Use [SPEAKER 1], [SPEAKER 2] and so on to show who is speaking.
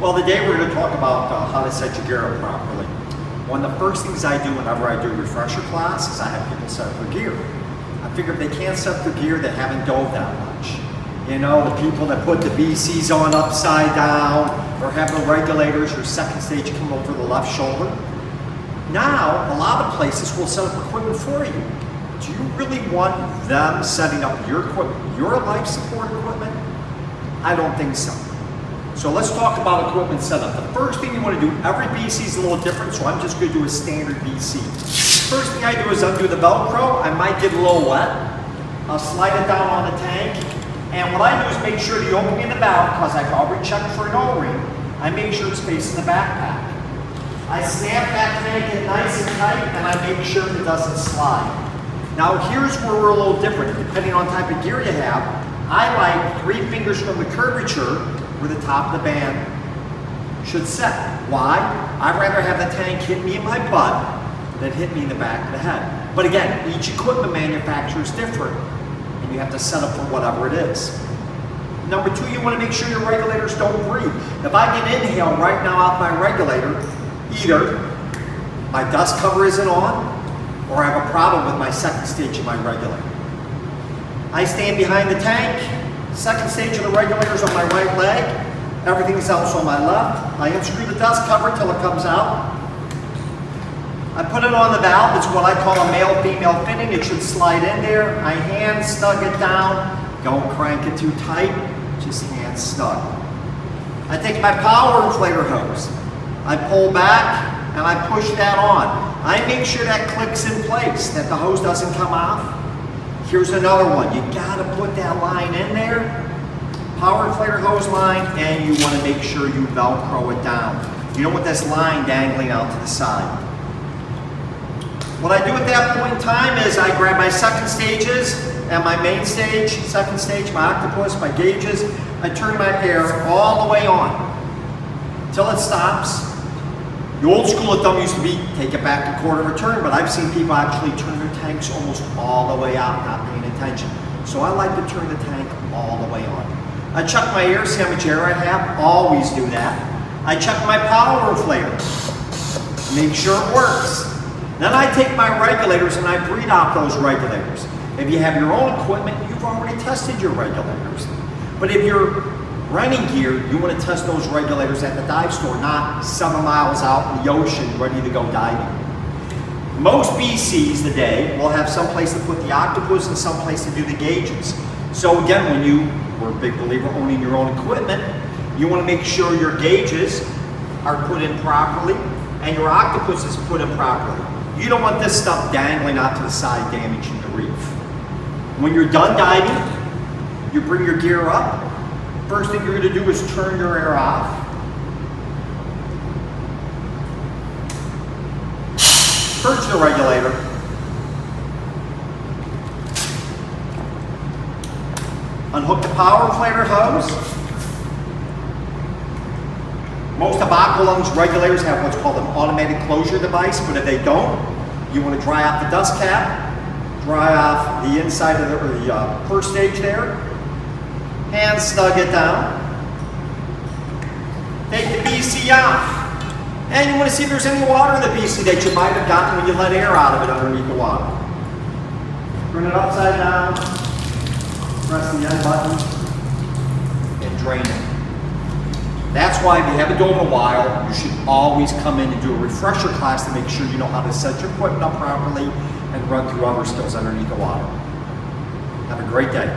[SPEAKER 1] Well, today we're going to talk about how to set your gear up properly. One of the first things I do whenever I do a refresher class is I have people set up their gear. I figure if they can't set up their gear, they haven't dove that much. You know, the people that put the BCs on upside down or have the regulators or second stage come over the left shoulder. Now, a lot of places will set up equipment for you. Do you really want them setting up your equipment, your life support equipment? I don't think so. So let's talk about equipment setup. The first thing you want to do, every BC is a little different, so I'm just going to do a standard BC. First thing I do is undo the Velcro. I might get a little wet. I'll slide it down on the tank. And what I do is make sure the opening in the valve, because I've already checked for an O-ring, I make sure it's facing the backpack. I snap that tank in nice and tight, and I make sure it doesn't slide. Now here's where we're a little different. Depending on the type of gear you have, I like 3 fingers from the curvature where the top of the band should set. Why? I'd rather have the tank hit me in my butt than hit me in the back of the head. But again, each equipment manufacturer is different, and you have to set up for whatever it is. Number 2, you want to make sure your regulators don't breathe. If I get inhale right now off my regulator, either my dust cover isn't on, or I have a problem with my second stage of my regulator. I stand behind the tank, second stage of the regulator's on my right leg, everything's else on my left. I unscrew the dust cover till it comes out. I put it on the valve. It's what I call a male-female fitting. It should slide in there. I hand snug it down. Don't crank it too tight, just hand snug. I take my power inflator hose. I pull back and I push that on. I make sure that clicks in place, that the hose doesn't come off. Here's another one. You gotta put that line in there, power inflator hose line, and you wanna make sure you Velcro it down. You don't want this line dangling out to the side. What I do at that point in time is I grab my second stages and my main stage, second stage, my octopus, my gauges. I turn my air all the way on till it stops. The old school of thumb used to be take it back a quarter of a turn, but I've seen people actually turn their tanks almost all the way out, not paying attention. So I like to turn the tank all the way on. I check my air, see how much air I have, always do that. I check my power inflator, make sure it works. Then I take my regulators and I breathe out those regulators. If you have your own equipment, you've already tested your regulators. But if you're renting gear, you want to test those regulators at the dive store, not 7 miles out in the ocean ready to go diving. Most BCs today will have some place to put the octopus and some place to do the gauges. So again, we're a big believer owning your own equipment, you want to make sure your gauges are put in properly and your octopus is put in properly. You don't want this stuff dangling out to the side, damaging the reef. When you're done diving, you bring your gear up. First thing you're going to do is turn your air off. Purge the regulator. Unhook the power inflator hose. Most of Aqualung's regulators have what's called an automatic closure device, but if they don't, you want to dry off the dust cap, dry off the inside of the first stage there, hand snug it down, take the BC off, and you want to see if there's any water in the BC that you might have gotten when you let air out of it underneath the water. Turn it upside down, press the end button, and drain it. That's why if you haven't dove in a while, you should always come in and do a refresher class to make sure you know how to set your equipment up properly and run through other skills underneath the water. Have a great day.